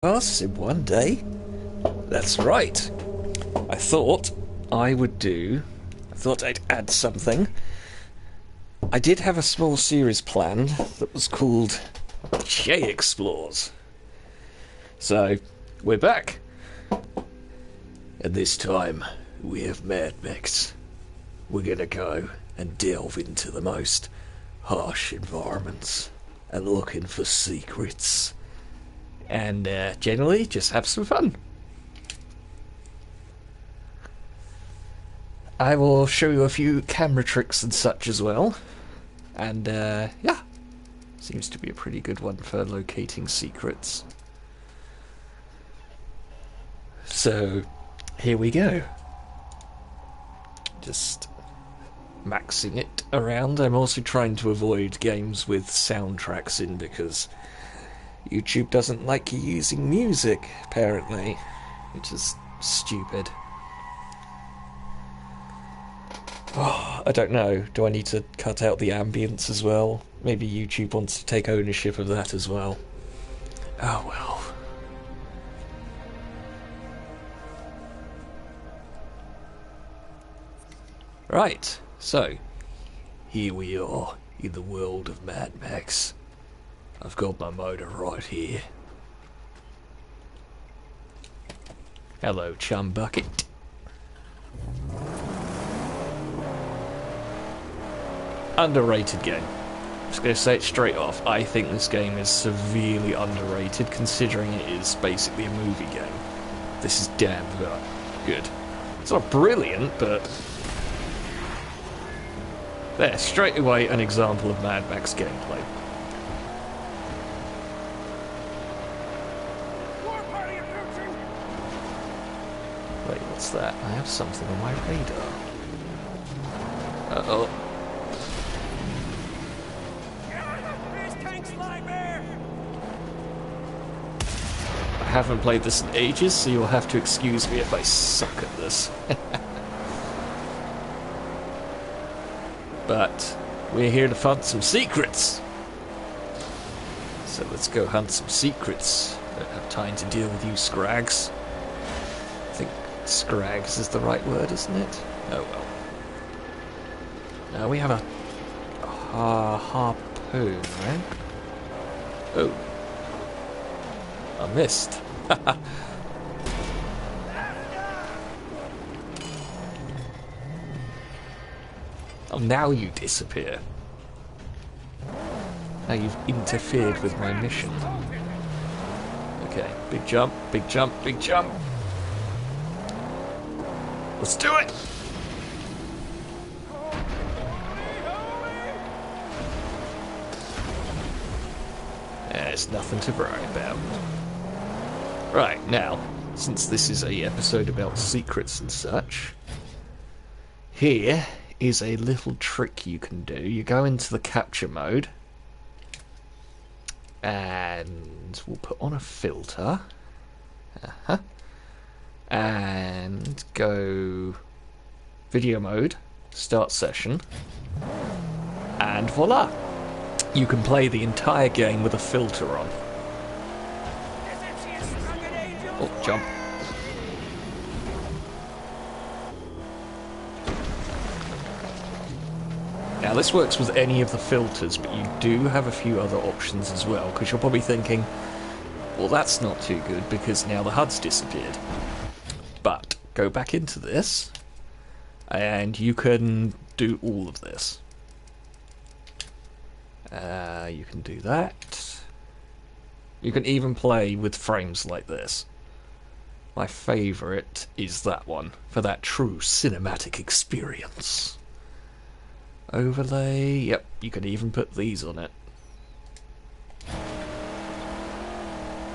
Us in one day? That's right. I thought I would do. I thought I'd add something. I did have a small series planned that was called J Explores. So, we're back. And this time, we have Mad Max. We're gonna go and delve into the most harsh environments and looking for secrets. And generally, just have some fun. I will show you a few camera tricks and such as well. And yeah, seems to be a pretty good one for locating secrets. So, here we go. Just maxing it around. I'm also trying to avoid games with soundtracks in because YouTube doesn't like you using music, apparently, which is stupid. Oh, I don't know. Do I need to cut out the ambience as well? Maybe YouTube wants to take ownership of that as well. Oh well. Right, so here we are in the world of Mad Max. I've got my motor right here. Hello, chum bucket. Underrated game. I'm just going to say it straight off. I think this game is severely underrated, considering it is basically a movie game. This is damn good. It's not brilliant, but there, straight away, an example of Mad Max gameplay. Wait, what's that? I have something on my radar. Uh-oh. I haven't played this in ages, so you'll have to excuse me if I suck at this. But we're here to hunt some secrets. So let's go hunt some secrets. Don't have time to deal with you scrags. I think scrags is the right word, isn't it? Oh well. Now we have a harpoon, right? Oh. I missed. Oh, now you disappear. Now you've interfered with my mission. Okay, big jump, big jump, big jump. Let's do it! There's nothing to worry about. Right, now, since this is a episode about secrets and such, here is a little trick you can do. You go into the capture mode, and we'll put on a filter, and go video mode, start session, and voila! You can play the entire game with a filter on. Oh, jump. Now this works with any of the filters, but you do have a few other options as well, because you're probably thinking, well, that's not too good because now the HUD's disappeared. But go back into this, and you can do all of this. You can do that. You can even play with frames like this. My favourite is that one, for that true cinematic experience. Overlay, yep, you can even put these on it.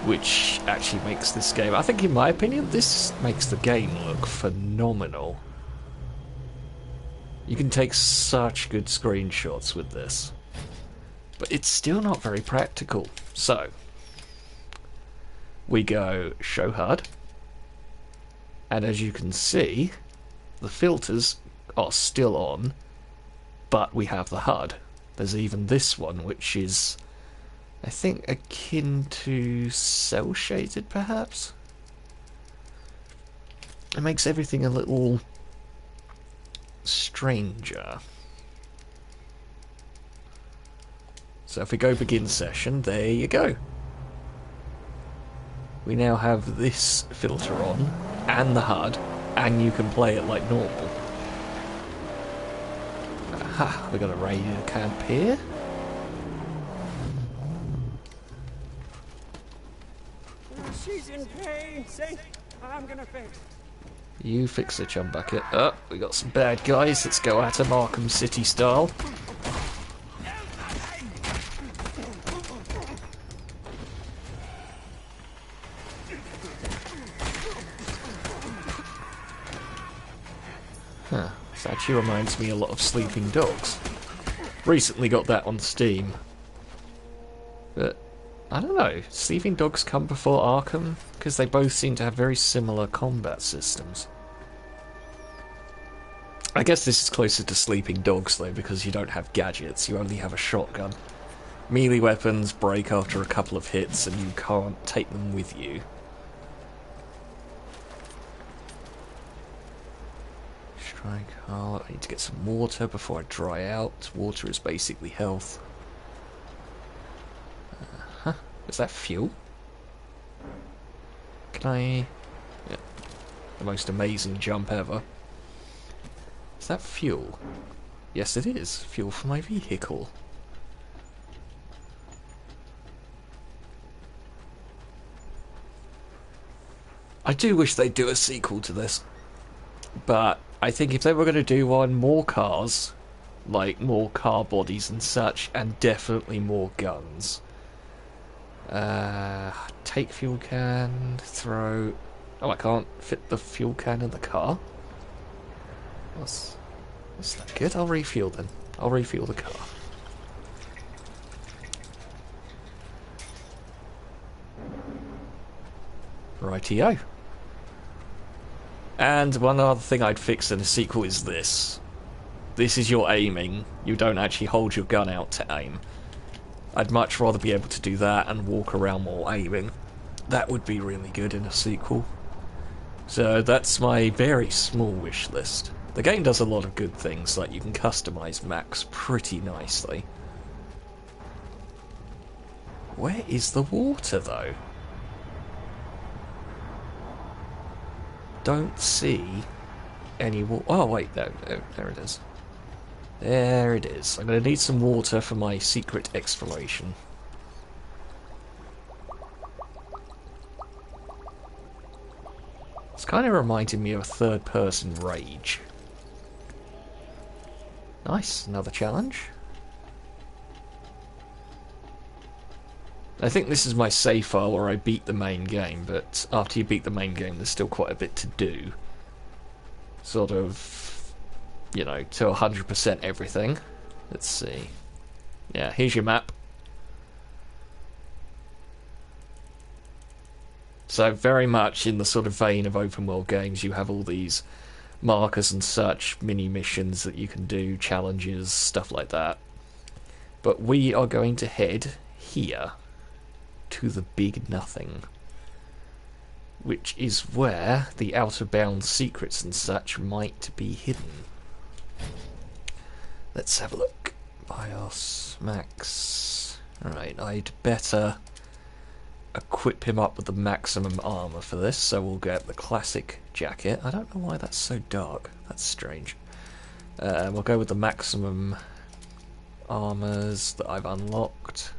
Which actually makes this game, I think in my opinion, this makes the game look phenomenal. You can take such good screenshots with this. But it's still not very practical. So, we go show HUD. And as you can see, the filters are still on, but we have the HUD. There's even this one, which is I think akin to cell shaded, perhaps. It makes everything a little stranger. So if we go begin session, there you go. We now have this filter on, and the HUD, and you can play it like normal. Aha, we've got a radio camp here. She's in pain, Saint. I'm gonna fix. You fix the chum bucket. Oh, we got some bad guys. Let's go at 'em Arkham City style. Huh. This actually reminds me a lot of Sleeping Dogs. Recently got that on Steam. But, I don't know. Sleeping Dogs come before Arkham? Because they both seem to have very similar combat systems. I guess this is closer to Sleeping Dogs, though, because you don't have gadgets. You only have a shotgun. Melee weapons break after a couple of hits, and you can't take them with you. Strike hard. I need to get some water before I dry out. Water is basically health. Is that fuel? Can I... Yeah. The most amazing jump ever. Is that fuel? Yes, it is. Fuel for my vehicle. I do wish they'd do a sequel to this. But I think if they were going to do one, more cars, like more car bodies and such, and definitely more guns. Take fuel can, throw... Oh, I can't fit the fuel can in the car? That's not good. I'll refuel then. I'll refuel the car. Rightio. And one other thing I'd fix in a sequel is this. This is your aiming. You don't actually hold your gun out to aim. I'd much rather be able to do that and walk around while aiming. That would be really good in a sequel. So that's my very small wish list. The game does a lot of good things, like you can customize Max pretty nicely. Where is the water, though? Don't see any water. Oh, wait, there it is. There it is. I'm going to need some water for my secret exploration. It's kind of reminding me of third-person Rage. Nice, another challenge. I think this is my save file where I beat the main game, but after you beat the main game there's still quite a bit to do. Sort of, you know, to 100% everything. Let's see. Yeah, here's your map. So very much in the sort of vein of open world games, you have all these markers and such, mini missions that you can do, challenges, stuff like that. But we are going to head here to the Big Nothing, which is where the outer bound secrets and such might be hidden. Let's have a look. BIOS, Max. Alright, I'd better equip him up with the maximum armor for this, so we'll get the classic jacket. I don't know why that's so dark. That's strange. We'll go with the maximum armors that I've unlocked.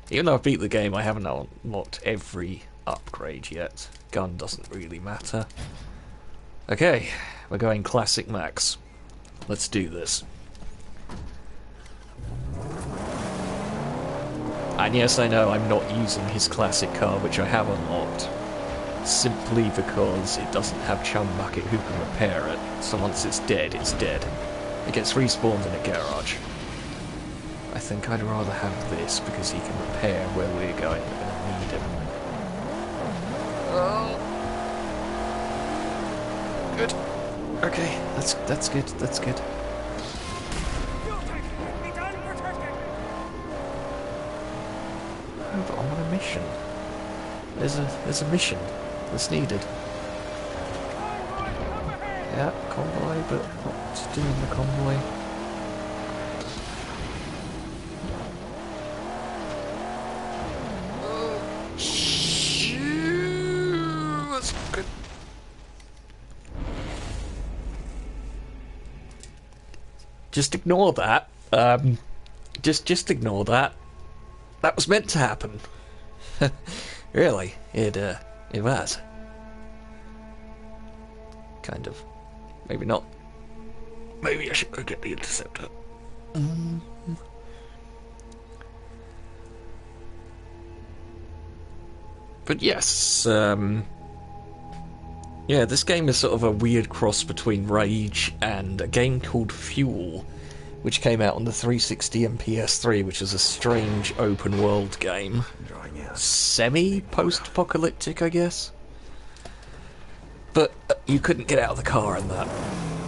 Even though I've beat the game, I haven't unlocked every upgrade yet. Gun doesn't really matter. Okay, we're going classic max. Let's do this. And yes, I know I'm not using his classic car, which I have unlocked, simply because it doesn't have Chum Bucket who can repair it, so once it's dead, it's dead. It gets respawned in a garage. I think I'd rather have this, because he can repair where we're going. We're going to need him. Oh. Good. Okay, that's good, that's good. mission. There's a mission that's needed. Yeah, convoy, but what's doing the convoy? That's good. Just ignore that. Just ignore that. That was meant to happen. Really, it was. Kind of. Maybe not. Maybe I should go get the interceptor. But yes, yeah, this game is sort of a weird cross between Rage and a game called Fuel, which came out on the 360 and PS3, which is a strange open world game. Semi-post-apocalyptic, I guess. But you couldn't get out of the car in that,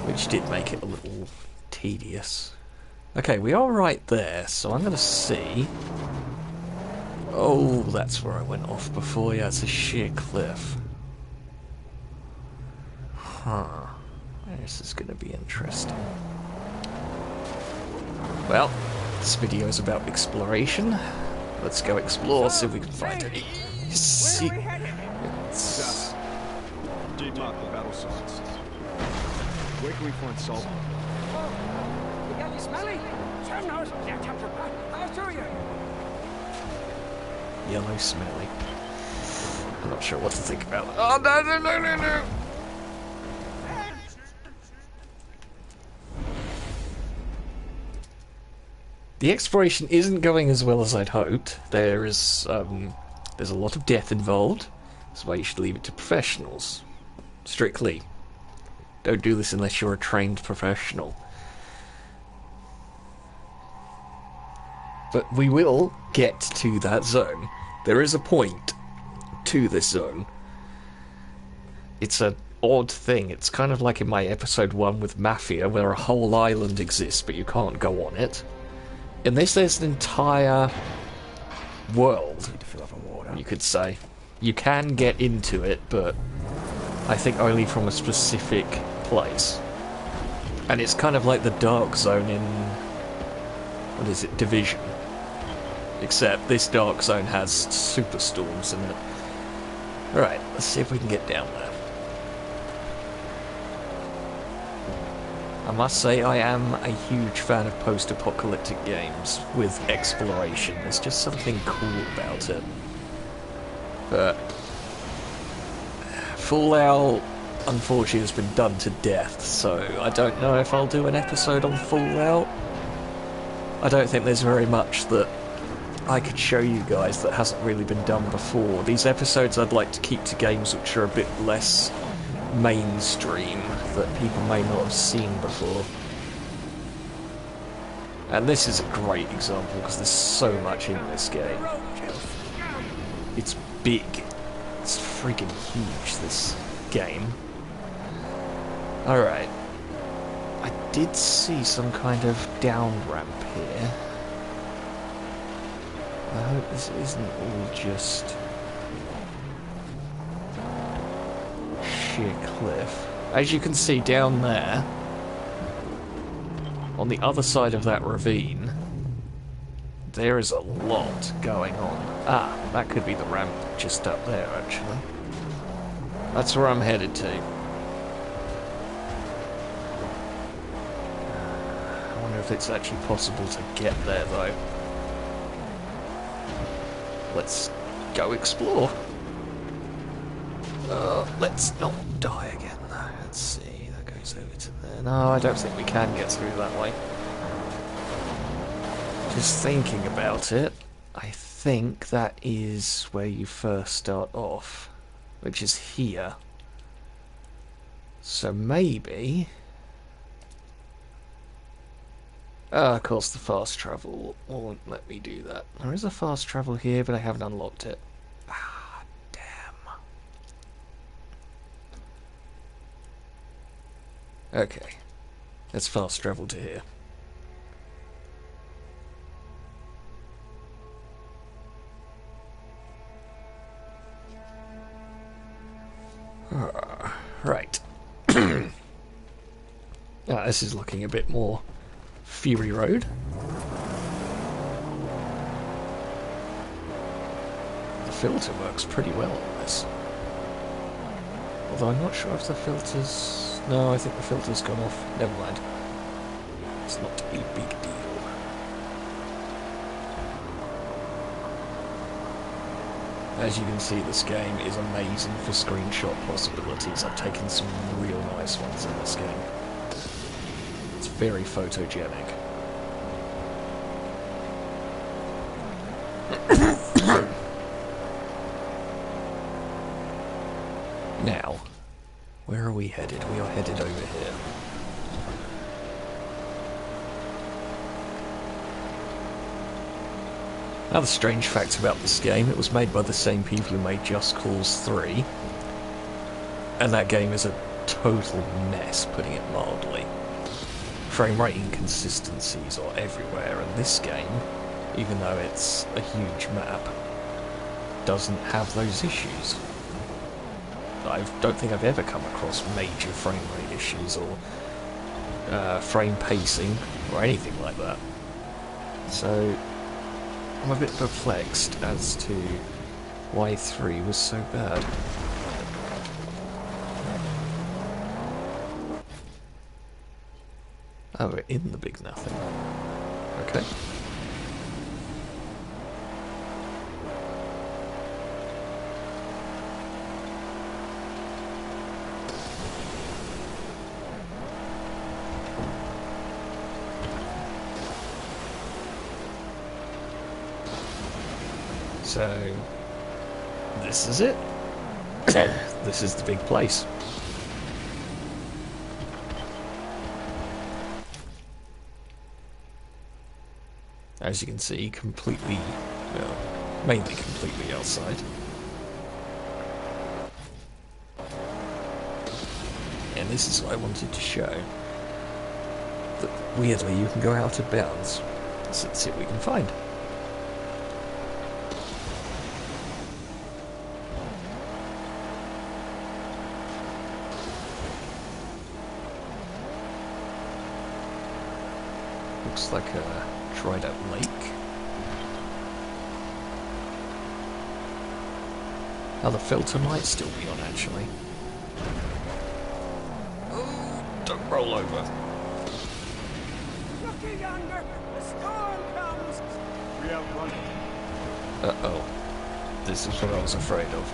which did make it a little tedious. Okay, we are right there, so I'm going to see... Oh, that's where I went off before. Yeah, it's a sheer cliff. Huh. This is going to be interesting. Well, this video is about exploration. Let's go explore, see if we can find any secrets. Deep up the battle zones. Where can we find salt? You got any smelly? Sam knows. I'll show you. Yellow smelly. I'm not sure what to think about it. Oh, no. The exploration isn't going as well as I'd hoped. There's a lot of death involved. That's why you should leave it to professionals. Strictly. Don't do this unless you're a trained professional. But we will get to that zone. There is a point to this zone. It's an odd thing. It's kind of like in my episode 1 with Mafia, where a whole island exists, but you can't go on it. In this, there's an entire world, you could say. You can get into it, but I think only from a specific place. And it's kind of like the Dark Zone in... what is it? Division. Except this Dark Zone has superstorms in it. Alright, let's see if we can get down there. I must say I am a huge fan of post-apocalyptic games with exploration. There's just something cool about it. But Fallout, unfortunately, has been done to death, so I don't know if I'll do an episode on Fallout. I don't think there's very much that I could show you guys that hasn't really been done before. These episodes I'd like to keep to games which are a bit less mainstream, that people may not have seen before. And this is a great example because there's so much in this game. It's big. It's freaking huge, this game. Alright. I did see some kind of down ramp here. I hope this isn't all just sheer cliff. As you can see down there, on the other side of that ravine, there is a lot going on. Ah, that could be the ramp just up there, actually. That's where I'm headed to. I wonder if it's actually possible to get there, though. Let's go explore. Let's not die again, though. Let's see, that goes over to there. No, I don't think we can get through that way. Just thinking about it, I think that is where you first start off, which is here. So maybe... of course the fast travel won't let me do that. There is a fast travel here, but I haven't unlocked it. Ah, damn. Okay, let's fast travel to here. Right. This is looking a bit more Fury Road. The filter works pretty well on this. Although I'm not sure if the filter's... No, I think the filter's gone off. Never mind. It's not a big deal. As you can see, this game is amazing for screenshot possibilities. I've taken some real nice ones in this game. It's very photogenic. Now, where are we headed? We are headed over here. Another strange fact about this game, it was made by the same people who made Just Cause 3, and that game is a total mess, putting it mildly. Frame rate inconsistencies are everywhere, and this game, even though it's a huge map, doesn't have those issues. I don't think I've ever come across major frame rate issues or frame pacing or anything like that. So I'm a bit perplexed as to why 3 was so bad. Oh, we're in the big nothing. Okay. So, this is it. This is the big place. As you can see, completely, well, mainly completely outside. And this is what I wanted to show. That weirdly, you can go out of bounds. So let's see what we can find. Looks like a dried up lake. Oh, the filter might still be on, actually. Oh, don't roll over. Looky yonder, the storm comes. We have one. Uh-oh. This is what I was afraid of.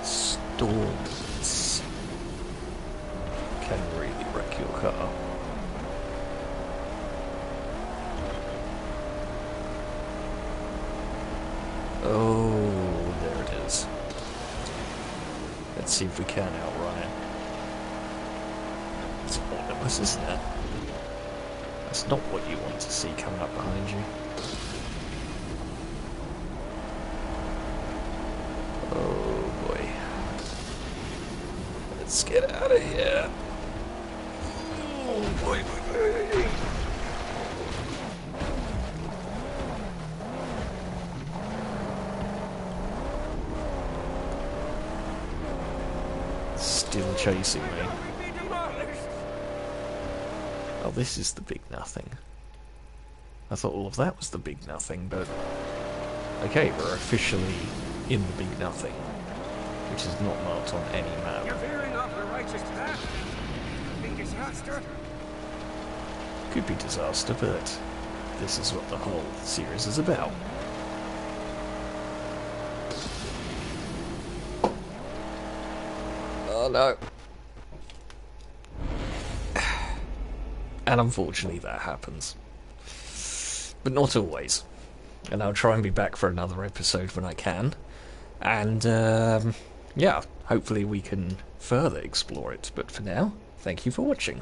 Storms can really wreck your car. Oh, there it is. Let's see if we can outrun it. It's ominous, isn't it? That's not what you want to see coming up behind you. Oh boy. Let's get out of here. Oh boy, boy, boy. Still chasing me. Oh, this is the big nothing. I thought all of that was the big nothing, but... Okay, we're officially in the big nothing, which is not marked on any map. You're veering off the righteous path. Big disaster. Could be disaster, but this is what the whole series is about. Oh no. And unfortunately that happens. But not always. And I'll try and be back for another episode when I can. And, yeah, hopefully we can further explore it. But for now, thank you for watching.